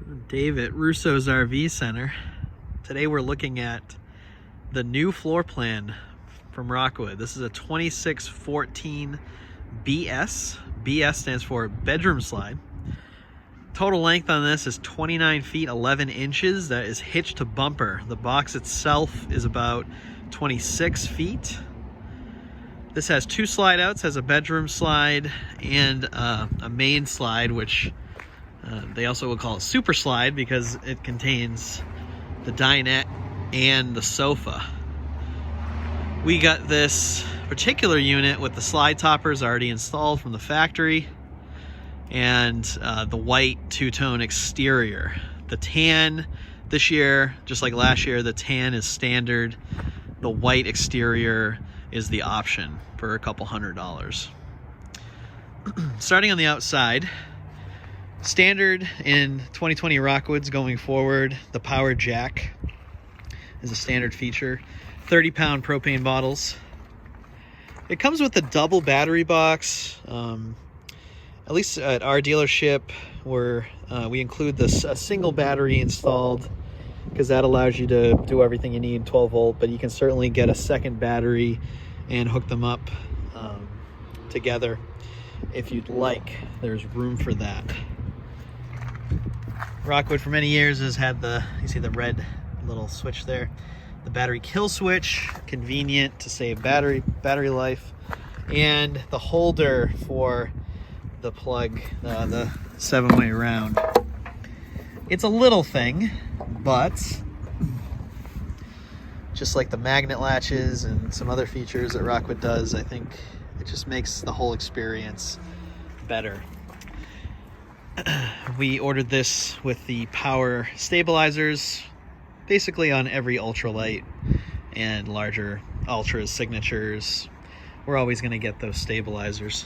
Dave at Rousseau's RV Center. Today we're looking at the new floor plan from Rockwood. This is a 2614BS. BS stands for bedroom slide. Total length on this is 29 feet 11 inches. That is hitched to bumper. The box itself is about 26 feet. This has two slide outs, has a bedroom slide and a main slide, which they also will call it super slide because it contains the dinette and the sofa. We got this particular unit with the slide toppers already installed from the factory and the white two-tone exterior. The tan this year, just like last year, the tan is standard. The white exterior is the option for a couple $100. Starting on the outside, standard in 2020 Rockwoods going forward, the power jack is a standard feature. 30-pound propane bottles. It comes with a double battery box. At least at our dealership, where we include a single battery installed because that allows you to do everything you need 12 volt, but you can certainly get a second battery and hook them up together if you'd like. There's room for that. Rockwood for many years has had you see the red little switch there, the battery kill switch, convenient to save battery life, and the holder for the plug, the 7-way round. It's a little thing, but just like the magnet latches and some other features that Rockwood does, I think it just makes the whole experience better. We ordered this with the power stabilizers, basically on every Ultra Lite and larger Ultras, Signatures. We're always going to get those stabilizers,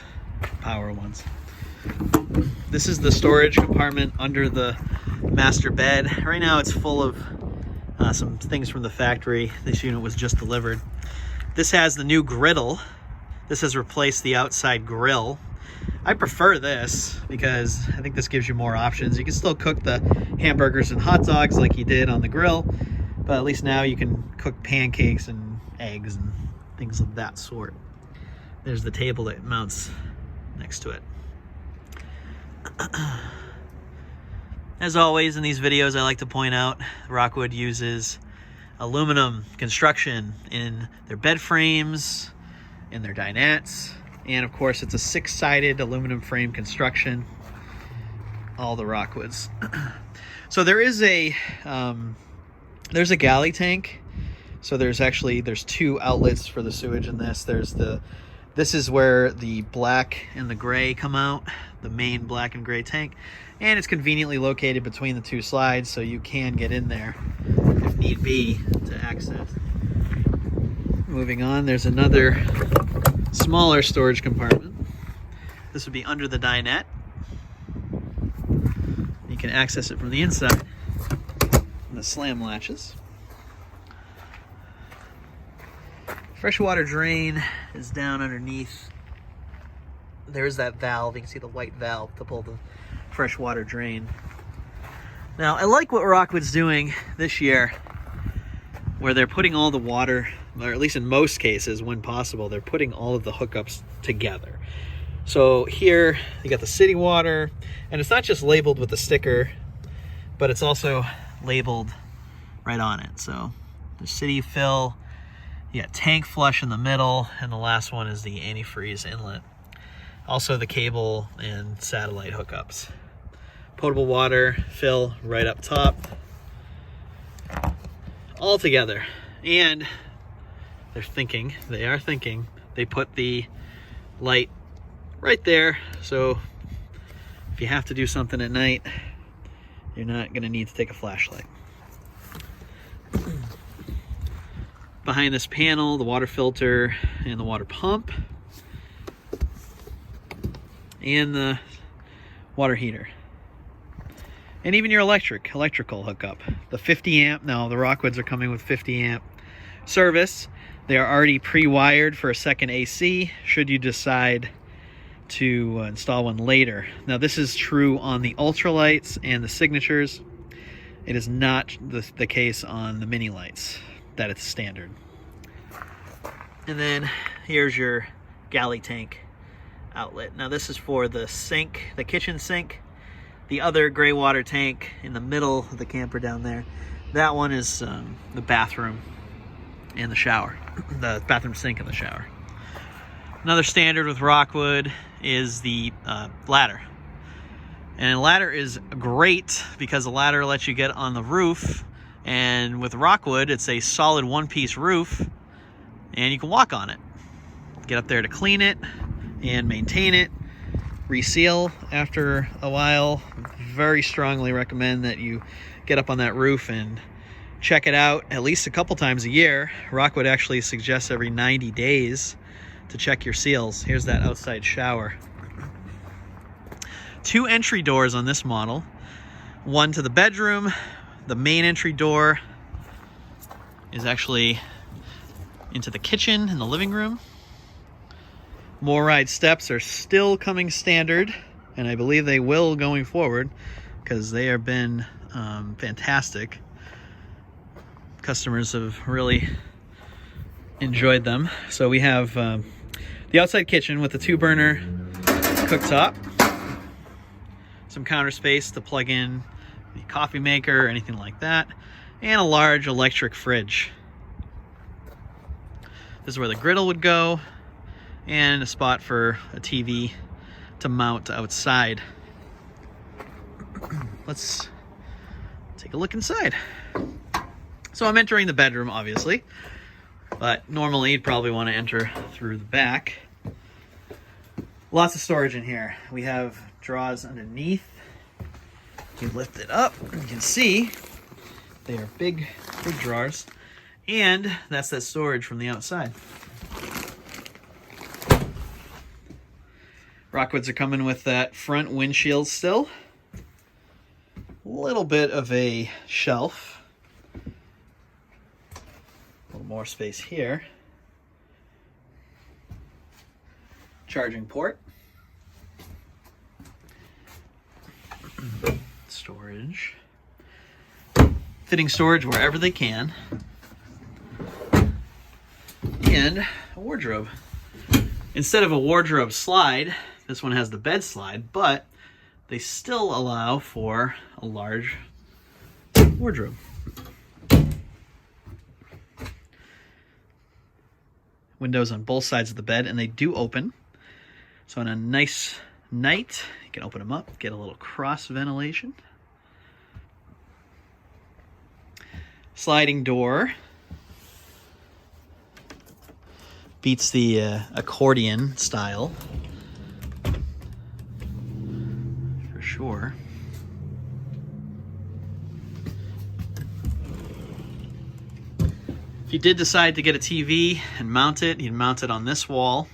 power ones. This is the storage compartment under the master bed. Right now it's full of some things from the factory. This unit was just delivered. This has the new griddle. This has replaced the outside grill. I prefer this because I think this gives you more options. You can still cook the hamburgers and hot dogs like you did on the grill, but at least now you can cook pancakes and eggs and things of that sort. There's the table that mounts next to it. As always in these videos, I like to point out Rockwood uses aluminum construction in their bed frames, in their dinettes, and of course it's a 6-sided aluminum frame construction, all the Rockwoods. So there's a galley tank. So there's two outlets for the sewage in this. This is where the black and the gray come out, the main black and gray tank, and it's conveniently located between the two slides, so you can get in there if need be to access. Moving on, there's another smaller storage compartment. This would be under the dinette. You can access it from the inside. And the slam latches. Freshwater drain is down underneath. There's that valve. You can see the white valve to pull the freshwater drain. Now, I like what Rockwood's doing this year, where they're putting all the water, or at least in most cases, when possible, they're putting all of the hookups together. So here, you got the city water, and it's not just labeled with the sticker, but it's also labeled right on it. So the city fill, you got tank flush in the middle, and the last one is the antifreeze inlet. Also the cable and satellite hookups. Potable water fill right up top. All together. And they are thinking, they put the light right there. So if you have to do something at night, you're not gonna need to take a flashlight. Behind this panel, the water filter and the water pump and the water heater. And even your electrical hookup. The 50 amp, now the Rockwoods are coming with 50 amp service. They are already pre-wired for a second AC should you decide to install one later. Now this is true on the Ultra Lites and the Signatures. It is not the case on the mini lights, that it's standard. And then here's your galley tank outlet. Now this is for the sink, the kitchen sink. The other gray water tank in the middle of the camper down there, that one is the bathroom and the shower, the bathroom sink and the shower. Another standard with Rockwood is the ladder. And a ladder is great because the ladder lets you get on the roof, and with Rockwood it's a solid one-piece roof and you can walk on it. Get up there to clean it and maintain it, reseal after a while. Very strongly recommend that you get up on that roof and check it out at least a couple times a year. Rockwood actually suggests every 90 days to check your seals. Here's that outside shower. 2 entry doors on this model. One to the bedroom. The main entry door is actually into the kitchen and the living room. Moride steps are still coming standard, and I believe they will going forward because they have been fantastic. Customers have really enjoyed them. So we have the outside kitchen with the 2-burner cooktop, some counter space to plug in the coffee maker or anything like that, and a large electric fridge. This is where the griddle would go, and a spot for a TV to mount outside. Let's take a look inside. So I'm entering the bedroom, obviously, but normally you'd probably want to enter through the back. Lots of storage in here. We have drawers underneath. You lift it up, and you can see they are big drawers, and that's that storage from the outside. Rockwoods are coming with that front windshield still. A little bit of a shelf. A little more space here. Charging port. Storage. Fitting storage wherever they can. And a wardrobe. Instead of a wardrobe slide, this one has the bed slide, but they still allow for a large wardrobe. Windows on both sides of the bed, and they do open. So on a nice night, you can open them up, get a little cross ventilation. Sliding door. Beats the accordion style. For sure. If you did decide to get a TV and mount it, you'd mount it on this wall.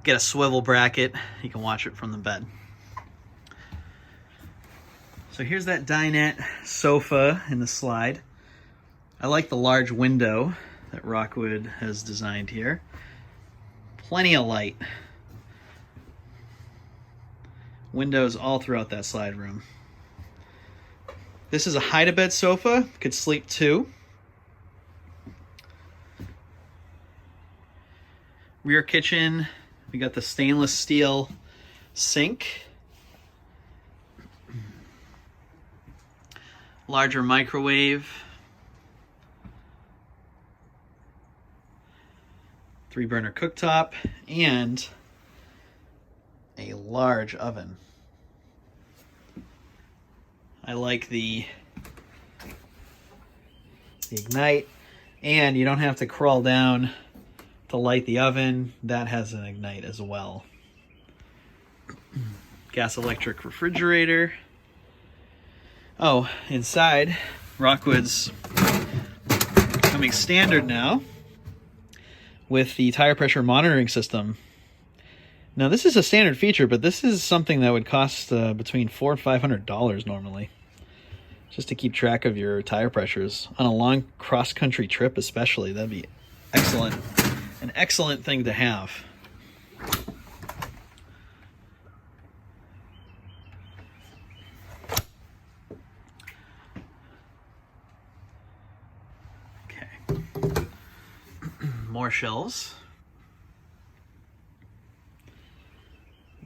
Get a swivel bracket, you can watch it from the bed. So here's that dinette sofa in the slide. I like the large window that Rockwood has designed here. Plenty of light. Windows all throughout that slide room. This is a hide-a-bed sofa, could sleep 2. Rear kitchen, we got the stainless steel sink. Larger microwave. 3-burner cooktop, and a large oven. I like the Ignite, and you don't have to crawl down to light the oven. That has an Ignite as well. Gas electric refrigerator. Oh, inside, Rockwood's coming standard now with the tire pressure monitoring system. Now this is a standard feature, but this is something that would cost between $400 and $500 normally, just to keep track of your tire pressures on a long cross-country trip especially. That'd be excellent, an excellent thing to have. more shelves.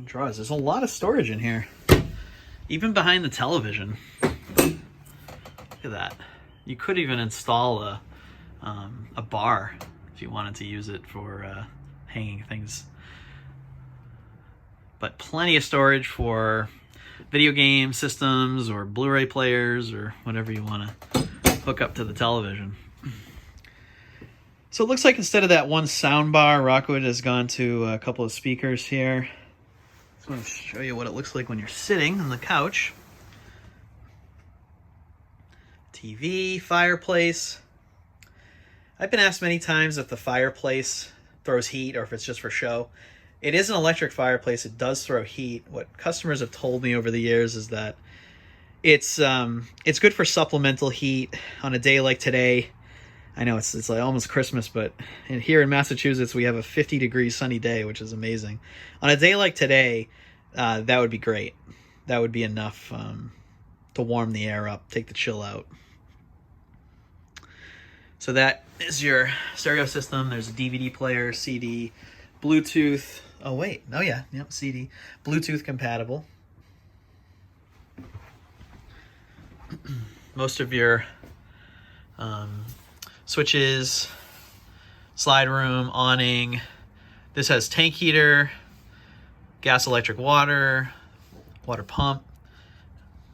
Drawers. There's a lot of storage in here. Even behind the television. Look at that. You could even install a bar if you wanted to use it for hanging things. But plenty of storage for video game systems or Blu-ray players or whatever you want to hook up to the television. So it looks like instead of that one sound bar, Rockwood has gone to a couple of speakers here. Just want to show you what it looks like when you're sitting on the couch. TV, fireplace. I've been asked many times if the fireplace throws heat or if it's just for show. It is an electric fireplace. It does throw heat. What customers have told me over the years is that it's good for supplemental heat on a day like today. I know it's like almost Christmas, but here in Massachusetts we have a 50-degree sunny day, which is amazing. On a day like today, that would be great. That would be enough to warm the air up, take the chill out. So that is your stereo system. There's a DVD player, CD, Bluetooth. Oh wait, oh yeah, yep, CD, Bluetooth compatible. Most of your switches, slide room, awning. This has tank heater, gas, electric, water pump,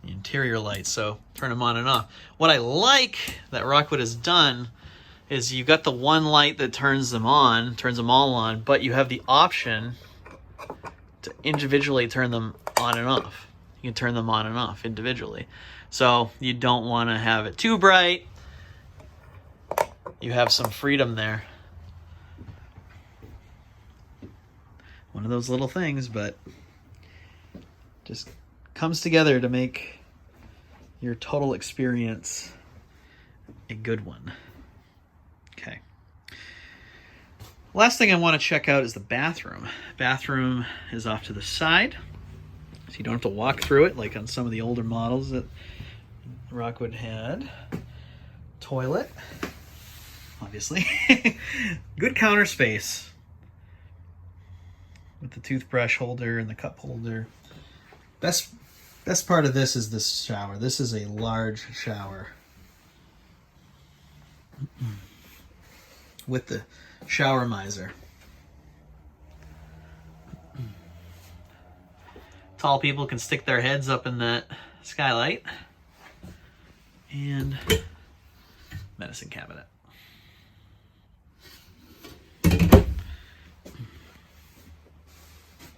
interior lights, so turn them on and off. What I like that Rockwood has done is you've got the one light that turns them all on, but you have the option to individually turn them on and off. You can turn them on and off individually. So you don't want to have it too bright. You have some freedom there. One of those little things, but just comes together to make your total experience a good one. Okay. Last thing I want to check out is the bathroom. Bathroom is off to the side, so you don't have to walk through it like on some of the older models that Rockwood had. Toilet, obviously. Good counter space with the toothbrush holder and the cup holder. Best part of this is this shower. This is a large shower with the shower miser. Tall people can stick their heads up in that skylight. And medicine cabinet.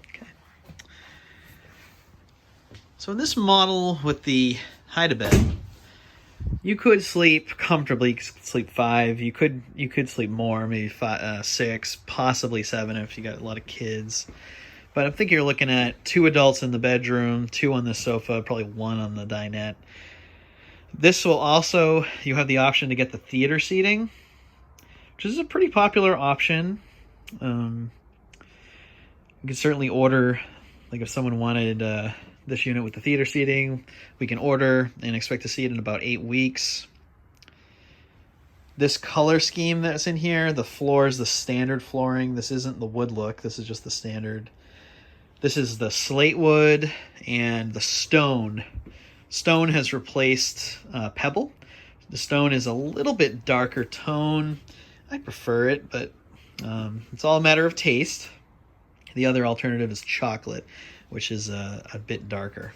Okay. So in this model with the hide-a-bed, you could sleep comfortably, sleep 5. You could sleep more, maybe 5, 6, possibly 7 if you got a lot of kids. But I think you're looking at 2 adults in the bedroom, 2 on the sofa, probably 1 on the dinette. This will also, you have the option to get the theater seating, which is a pretty popular option. You can certainly order, like if someone wanted this unit with the theater seating, we can order and expect to see it in about 8 weeks. This color scheme that's in here, the floor is the standard flooring. This isn't the wood look, this is just the standard. This is the Slatewood and the stone. Stone has replaced pebble. The stone is a little bit darker tone. I prefer it, but it's all a matter of taste. The other alternative is chocolate, which is a bit darker.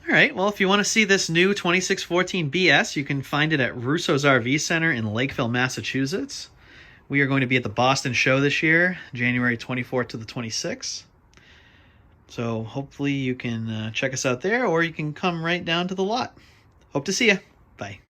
All right, well, if you want to see this new 2614BS, you can find it at Rousseau's RV Center in Lakeville, Massachusetts. We are going to be at the Boston show this year, January 24th to the 26th. So hopefully you can check us out there, or you can come right down to the lot. Hope to see you. Bye.